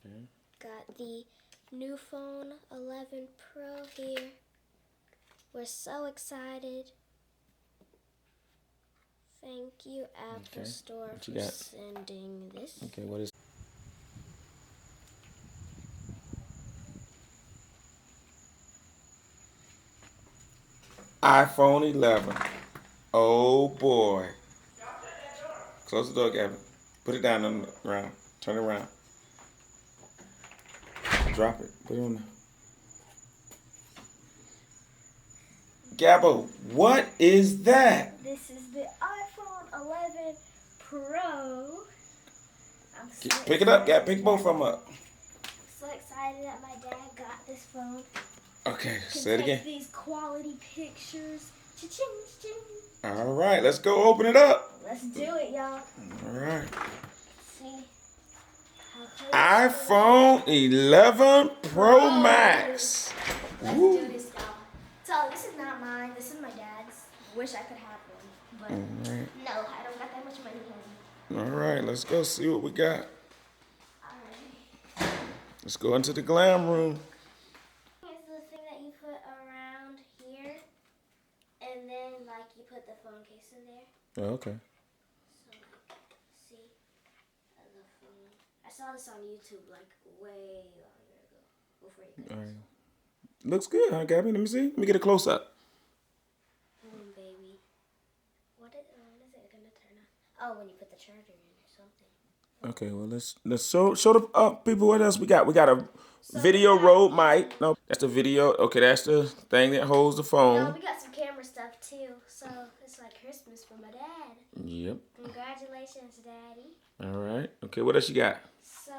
Okay. Got the new phone 11 Pro here. We're so excited. Thank you, Apple Store, for sending this. Okay, what is... iPhone 11. Oh boy. Close the door, Gavin. Put it down on the ground. Turn it around. Drop it. Put it on there. Gabbo, what is that? This is the iPhone 11 Pro. Pick it up, Gab. Pick both of them up. I'm so excited that my dad got this phone. Okay, say it again. Take these quality pictures. Cha-ching, cha-ching. All right, let's go open it up. Let's do it, y'all. All right. See iPhone 11 Pro Max. Let's do this, y'all. So this is not mine. This is my dad's. Wish I could have one, but no, I don't got that much money home. All right, let's go see what we got. All right. Let's go into the glam room. Here's the thing that you put around here, and then like you put the phone case in there. Oh, okay. So like, see, the phone. I saw this on YouTube like way longer ago before you guys. All right. Looks good, huh, Gabby? Let me see. Let me get a close up. Baby. When is it gonna turn on? Oh, when you put the charger in or something. Okay, well let's show the people what else we got. We got a video Rode mic. No, that's the video. Okay, that's the thing that holds the phone. No, we got some camera stuff too. So it's like Christmas for my dad. Yep. Congratulations, Daddy. All right. Okay, what else you got? So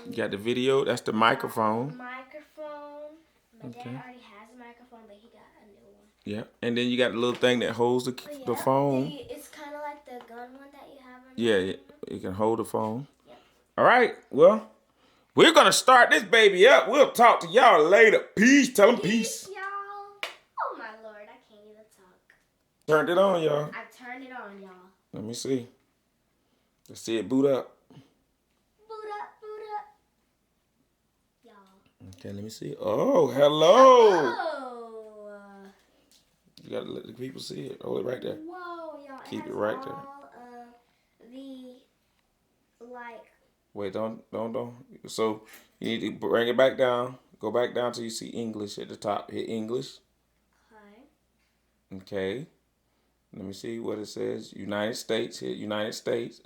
you got the video. That's the microphone. Microphone. My dad already has a microphone, but he got a new one. Yeah, and then you got the little thing that holds the phone. It's kind of like the gun one that you have on Yeah, it can hold the phone. Yep. All right, well, we're going to start this baby up. We'll talk to y'all later. Peace. Tell them peace. Y'all. Oh, my Lord. I can't even talk. Turned it on, y'all. I turned it on, y'all. Let me see. Let's see it boot up. Boot up, boot up. Y'all. Okay, let me see. Oh, hello. Hello. You got to let the people see it. Hold it right there. Whoa, y'all. Keep it right there. Wait, don't. So you need to bring it back down. Go back down till you see English at the top. Hit English. Okay. Let me see what it says. United States. Hit United States.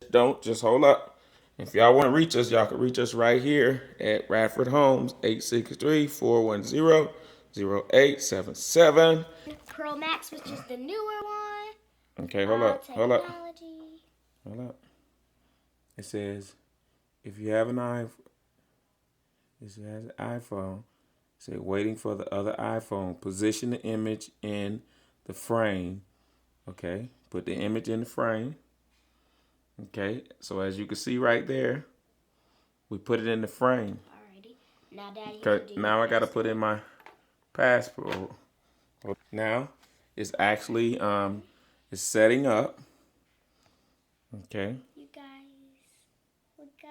Don't. Just hold up. If y'all want to reach us, y'all can reach us right here at Radford Homes, 863-410-0877. Pro Max, which is the newer one. Okay, hold up. Hold up. It says, if you have an iPhone, it says iPhone. It says waiting for the other iPhone. Position the image in the frame. Okay, put the image in the frame. Okay, so as you can see right there, we put it in the frame. Alrighty. Now, Daddy. Okay, now I gotta put in my passport. Now it's actually it's setting up. Okay.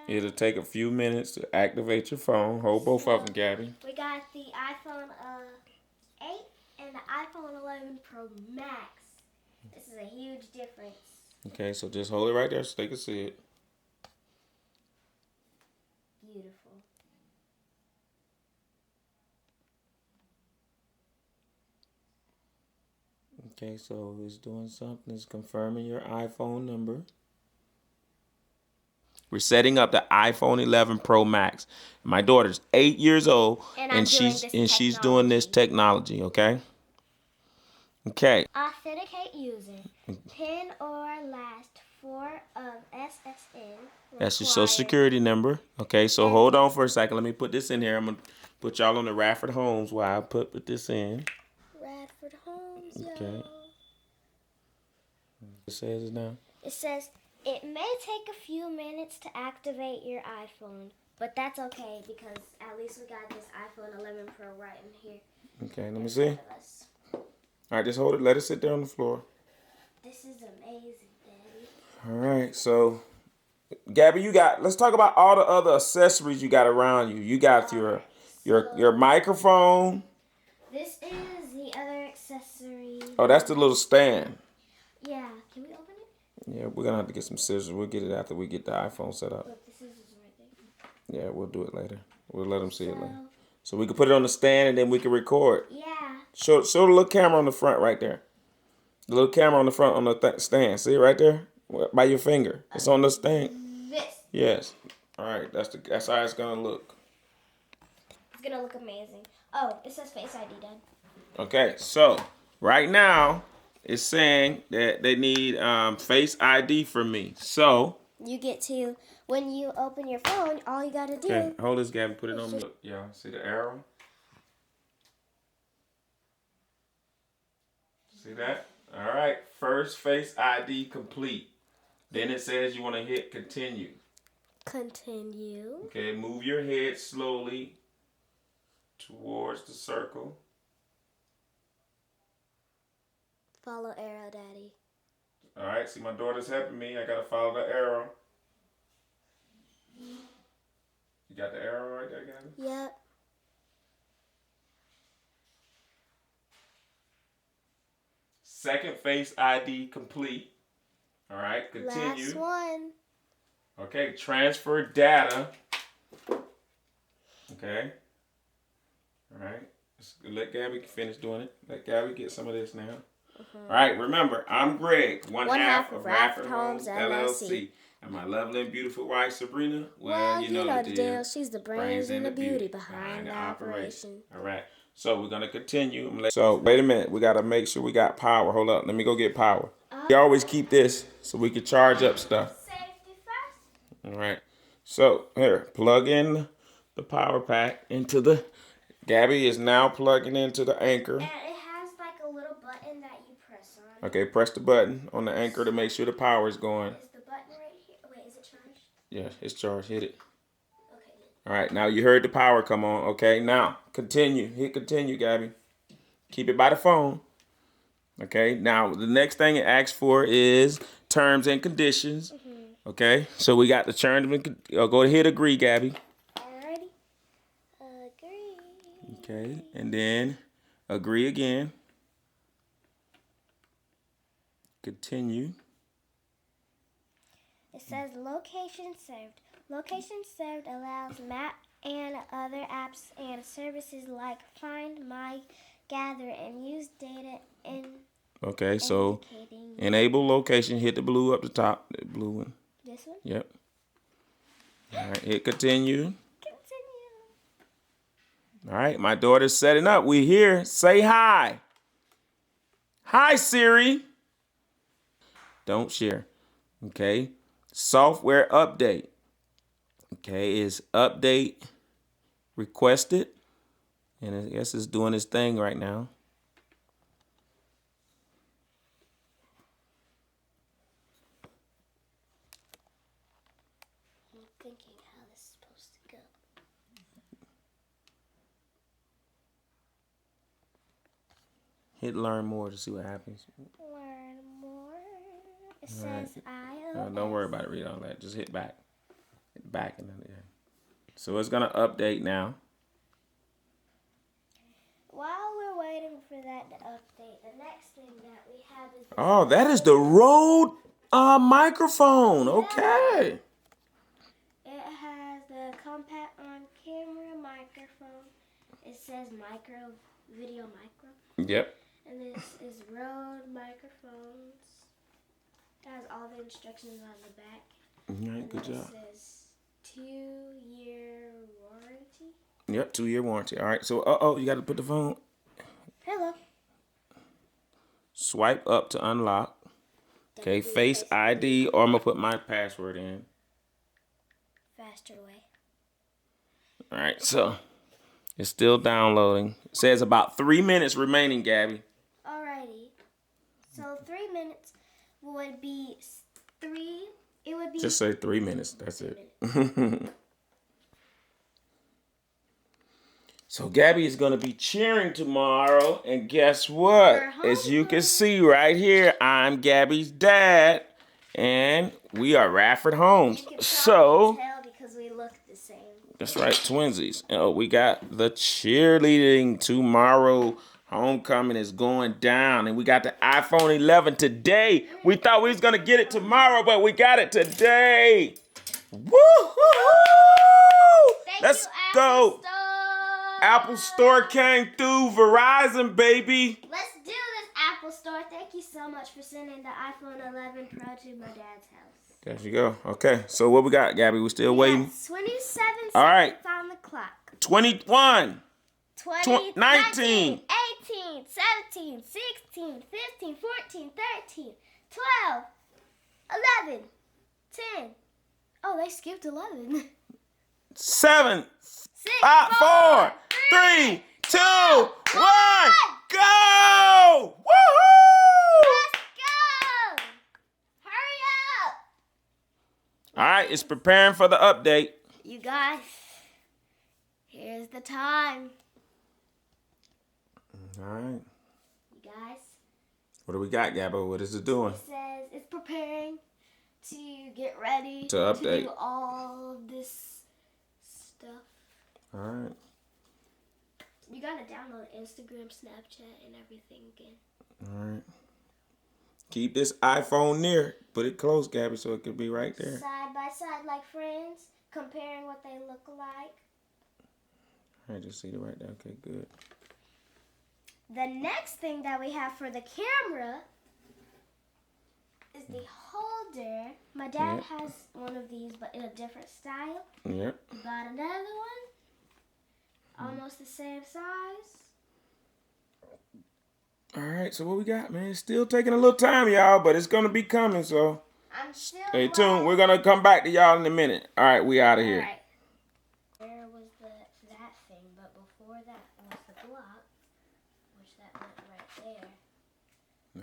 It'll take a few minutes to activate your phone. Hold both of them, Gabby. We got the iPhone 8 and the iPhone 11 Pro Max. This is a huge difference. Okay, so just hold it right there so they can see it. Beautiful. Okay, so it's doing something. It's confirming your iPhone number. We're setting up the iPhone 11 Pro Max. My daughter's 8 years old, and she's doing this technology. Okay. Okay. Authenticate user. PIN or last 4 of SSN. That's your social security number. Okay, so hold on for a second. Let me put this in here. I'm gonna put y'all on the Radford Homes while I put this in. Radford Homes. Okay. It says it now. It says it may take a few minutes to activate your iPhone, but that's okay because at least we got this iPhone 11 Pro right in here. Okay, let me see. All right, just hold it. Let it sit there on the floor. This is amazing, Daddy. All right, so Gabby, let's talk about all the other accessories you got around you. You got your microphone. This is the other accessory. Oh, that's the little stand. Yeah, can we open it? Yeah, we're gonna have to get some scissors. We'll get it after we get the iPhone set up. Look, the scissors right there. Yeah, we'll do it later. We'll let them see it later. So we can put it on the stand and then we can record. Yeah. Show the little camera on the front right there. The little camera on the front on the stand. See it right there? By your finger. It's on the stand. This. Yes. All right. That's how it's gonna look. It's gonna look amazing. Oh, it says Face ID, Dad. Okay. So right now it's saying that they need Face ID from me. So you get to, when you open your phone, all you gotta do. Okay. Hold this, Gavin. Put it on. Look, y'all see the arrow? See that? All right. First Face ID complete. Then it says you want to hit continue. Continue. Okay, move your head slowly towards the circle. Follow arrow, Daddy. All right, see my daughter's helping me. I got to follow the arrow. You got the arrow right there, Gabby? Yep. Second Face ID complete. All right, continue. Last one. Okay, transfer data. Okay. All right. Let Gabby finish doing it. Let Gabby get some of this now. All right, remember, I'm Greg, one half of Radford Homes, LLC. And my lovely and beautiful wife, Sabrina, well, you know the deal. She's the brains and the beauty behind the operation. All right. So we're going to continue. So wait a minute. We got to make sure we got power. Hold up. Let me go get power. We always keep this so we can charge up stuff. Safety first. All right. So here, plug in the power pack into the... Gabby is now plugging into the anchor. And it has like a little button that you press on. Okay, press the button on the anchor to make sure the power is going. Is the button right here? Wait, is it charged? Yeah, it's charged. Hit it. Okay. All right, now you heard the power come on. Okay, now continue. Hit continue, Gabby. Keep it by the phone. Okay, now the next thing it asks for is terms and conditions. Okay, so we got the terms and go ahead, agree, Gabby. Alrighty. Agree. Okay, and then agree again. Continue. It says location served. Location served allows map and other apps and services like Find My, Gather, and use data in. Okay, so enable location. Hit the blue up the top. The blue one. This one? Yep. All right, hit continue. Continue. All right, my daughter's setting up. We here. Say hi. Hi, Siri. Don't share. Okay. Software update. Okay, is update requested. And I guess it's doing its thing right now. I'm thinking how this is supposed to go. Hit learn more to see what happens. Learn more. It says iOS. Don't worry about it. Read all that. Just hit back. Hit back and then yeah. So it's gonna update now. While we're waiting for that to update, the next thing that we have is. Oh, that is the Rode microphone. Okay. It has the compact on camera microphone. It says video micro. Yep. And this is Rode microphones. It has all the instructions on the back. All right, good job. It says 2-year warranty. Yep, 2-year warranty. All right, so you got to put the phone. Hello. Swipe up to unlock. Okay, Face ID, or I'm gonna put my password in. Faster way. All right, so it's still downloading. It says about 3 minutes remaining, Gabby. Alrighty. So 3 minutes would be three. It would be. Just say 3 minutes. That's it. So Gabby is gonna be cheering tomorrow, and guess what? As you can see right here, I'm Gabby's dad, And we are Radford Homes. You can So tell because we look the same. that's right, twinsies. Oh, we got the cheerleading tomorrow. Homecoming is going down, and we got the iPhone 11 today. We thought we was gonna get it tomorrow, but we got it today. Woo-hoo-hoo! Let's go. Apple Store came through. Verizon, baby. Let's do this, Apple Store. Thank you so much for sending the iPhone 11 Pro to my dad's house. There you go. Okay, so what we got, Gabby? We still waiting? 27 All right. seconds on the clock. 21. 20, 19. 18, 17, 16, 15, 14, 13, 12, 11, 10. Oh, they skipped 11. 7, 6, 5, 4, 3, 2, 1, go! Woohoo! Let's go! Hurry up! All right, it's preparing for the update. You guys, here's the time. All right. You guys, What do we got, Gabbo? What is it doing? it says it's preparing to get ready To update. do all of this stuff. All right. You gotta download Instagram, Snapchat, and everything again. All right. Keep this iPhone near. Put it close, Gabby, so it could be right there. Side by side like friends, comparing what they look like. All right, just see it right there. Okay, good. The next thing that we have for the camera is the holder. My dad has one of these, but in a different style. Yep. Got another one, almost the same size. All right, so what we got, man? It's still taking a little time, y'all, but it's going to be coming, so I'm still stay tuned. We're going to come back to y'all in a minute. All right, we out of here. All right. There was that thing, but before that was the block, which that went right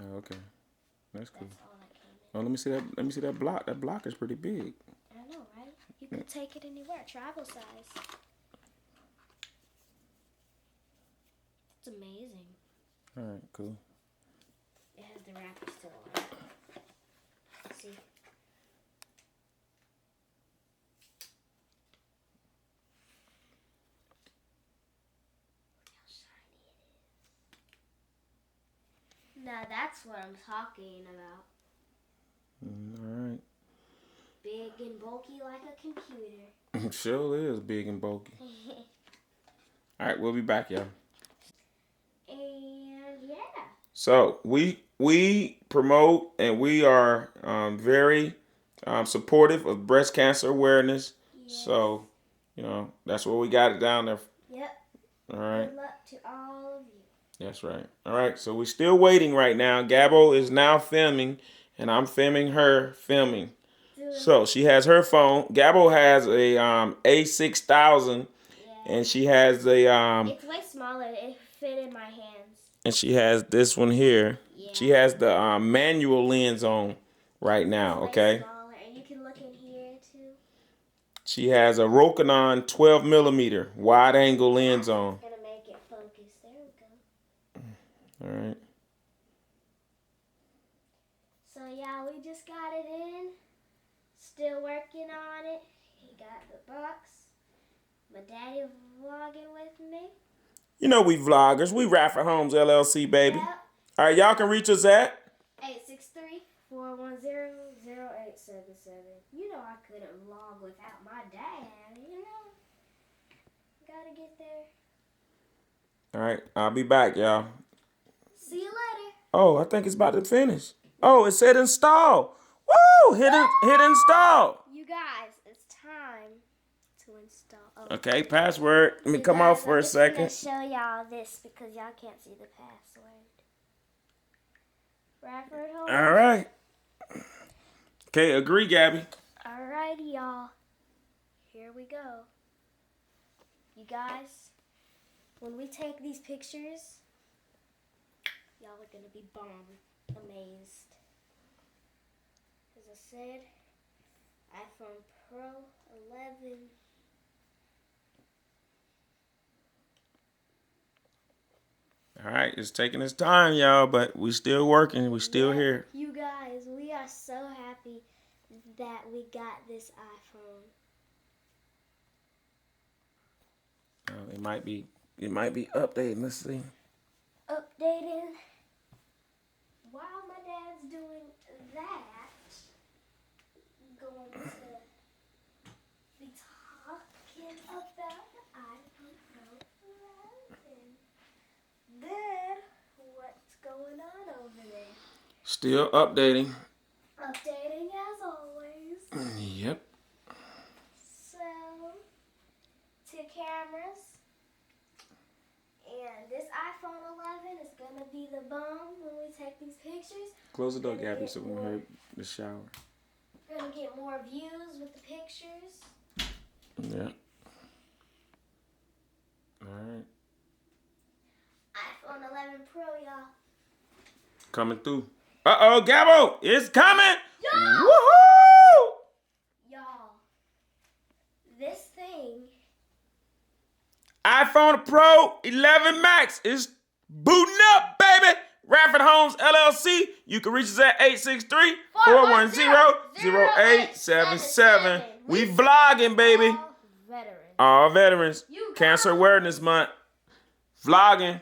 there. Oh, okay. That's cool. That's all that came in. Oh, let me see that. Let me see that block. That block is pretty big. I know, right? You can take it anywhere, travel size. It's amazing. All right, cool. It has the wrapper still on. See? Look how shiny it is. Now that's what I'm talking about. All right. Big and bulky like a computer. Sure is big and bulky. All right, we'll be back, y'all. And yeah. So we promote and we are very supportive of breast cancer awareness. Yes. So, that's where we got it down there. Yep. All right. Good luck to all of you. That's right. All right. So we're still waiting right now. Gabbo is now filming, and I'm filming her filming. So she has her phone. Gabbo has a A6000, and she has a It's way smaller. It fit in my hands. and she has this one here. Yeah. She has the manual lens on right now. It's way Okay. smaller, and you can look in here too. She has a Rokinon 12 millimeter wide angle lens on. It's gonna make it focus. There we go. All right. So yeah, we just got it in. Still working on it. He got the box. My daddy vlogging with me. You know we vloggers. We Radford Homes LLC, baby. Yep. All right, y'all can reach us at 863-410-0877. You know I couldn't vlog without my dad, Gotta get there. All right, I'll be back, y'all. See you later. Oh, I think it's about to finish. Oh, it said install. Woo! Hit install. You guys, it's time to install. Oh. Okay, password. Let me You come guys, off for a I'm just gonna second. show y'all this because y'all can't see the password. Radford Homes. All right. Okay, agree, Gabby. Alrighty, y'all. Here we go. You guys, when we take these pictures, y'all are gonna be amazed. As I said, iPhone Pro 11. All right, it's taking its time, y'all, but we still working. We still here. You guys, we are so happy that we got this iPhone. It might be updating. Let's see. Updating. While my dad's doing that, going to be talking about the iPhone Pro 11. Then, what's going on over there? Still updating. Updating as always. Yep. So, 2 cameras. And this iPhone 11 is going to be the bomb when we take these pictures. Close the door, Gabby, so we can hear the shower. We're going to get more views with the pictures. Yeah. All right. iPhone 11 Pro, y'all. Coming through. Uh-oh, Gabbo, it's coming. Y'all. Woohoo! Y'all, this thing. iPhone Pro 11 Max is booting up, baby. Radford Homes, LLC. You can reach us at 863-410-0877. We vlogging, baby. All veterans. Cancer Awareness Month. Vlogging.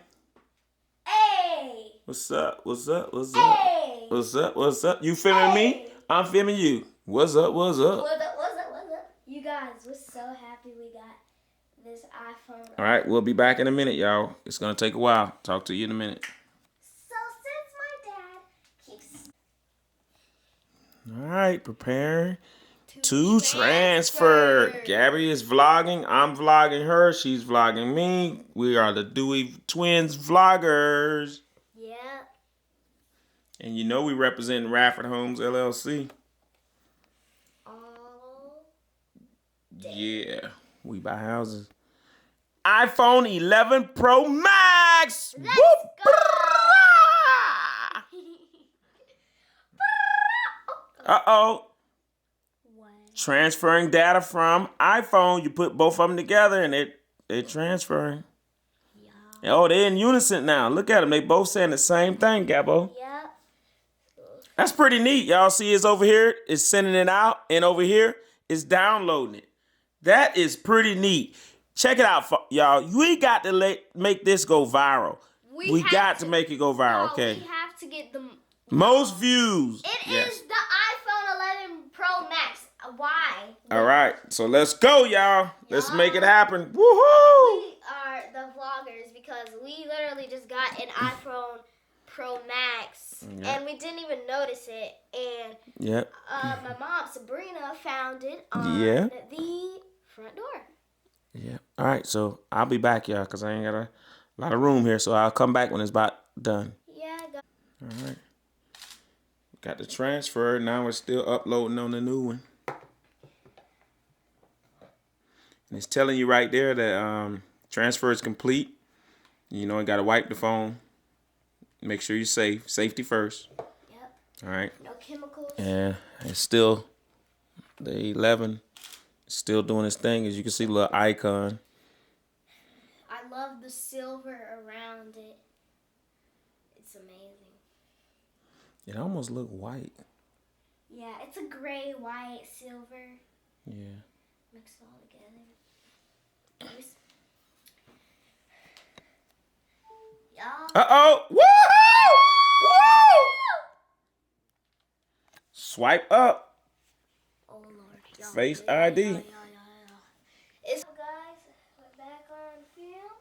Hey. What's up? What's up? What's Hey. up? What's up? What's up? You feeling me? I'm feeling you. What's up? What's up? What's up? What's up? What's up? You guys, we're so happy we got this iPhone. All right, we'll be back in a minute, y'all. It's going to take a while. Talk to you in a minute. So since my dad keeps... All right, preparing to transfer. Gabby is vlogging. I'm vlogging her. She's vlogging me. We are the Dewey Twins vloggers. Yeah. And you know we represent Radford Homes, LLC. All Yeah, we buy houses. iPhone 11 Pro Max. Let's go. Uh-oh. What? Transferring data from iPhone. You put both of them together and they're transferring. Yeah. Oh, they're in unison now. Look at them. They both saying the same thing, Gabbo. Yep. That's pretty neat. Y'all see it's over here. It's sending it out. And over here, it's downloading it. That is pretty neat. Check it out, y'all. We got to make this go viral. We got to make it go viral, okay? We have to get the most views. It is the iPhone 11 Pro Max. Why? All right. So let's go, y'all. Let's make it happen. Woohoo! We are the vloggers because we literally just got an iPhone Pro Max and we didn't even notice it. And my mom, Sabrina, found it on the front door. Yeah. All right. So I'll be back, y'all, because I ain't got a lot of room here. So I'll come back when it's about done. Yeah. All right. Got the transfer. Now we're still uploading on the new one. And it's telling you right there that transfer is complete. You know, you got to wipe the phone. Make sure you're safe. Safety first. Yep. All right. No chemicals. Yeah. It's still the 11. Still doing its thing. As you can see, the little icon. I love the silver around it. It's amazing. It almost look white. Yeah, it's a gray, white, silver. Yeah. Mix it all together. Y'all. Uh-oh. Woo-hoo! Woo! Swipe up. Oh, Lord. Y'all. Face ID. It's guys, we're back on film.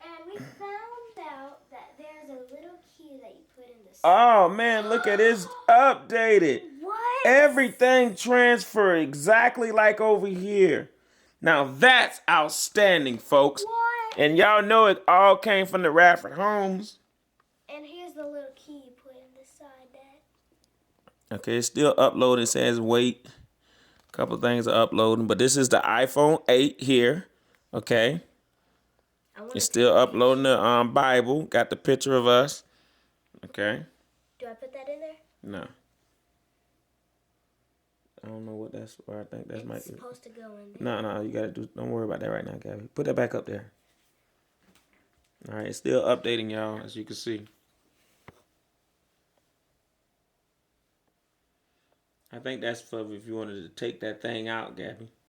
And we found out that there's a little key that you put in the... Oh, man, look at this updated. What? Everything transferred exactly like over here. Now, that's outstanding, folks. What? And y'all know it all came from the Radford Homes. And here's the little key you put in this side, Dad. Okay, it's still uploading. It says wait. A couple things are uploading. But this is the iPhone 8 here. Okay. It's still uploading the Bible. Got the picture of us. Okay. Do I put that in there? No. I don't know what that's where I think that's It's supposed to go in there. No, you gotta do. Don't worry about that right now, Gabby. Put that back up there. All right, it's still updating, y'all, as you can see. I think that's for if you wanted to take that thing out, Gabby.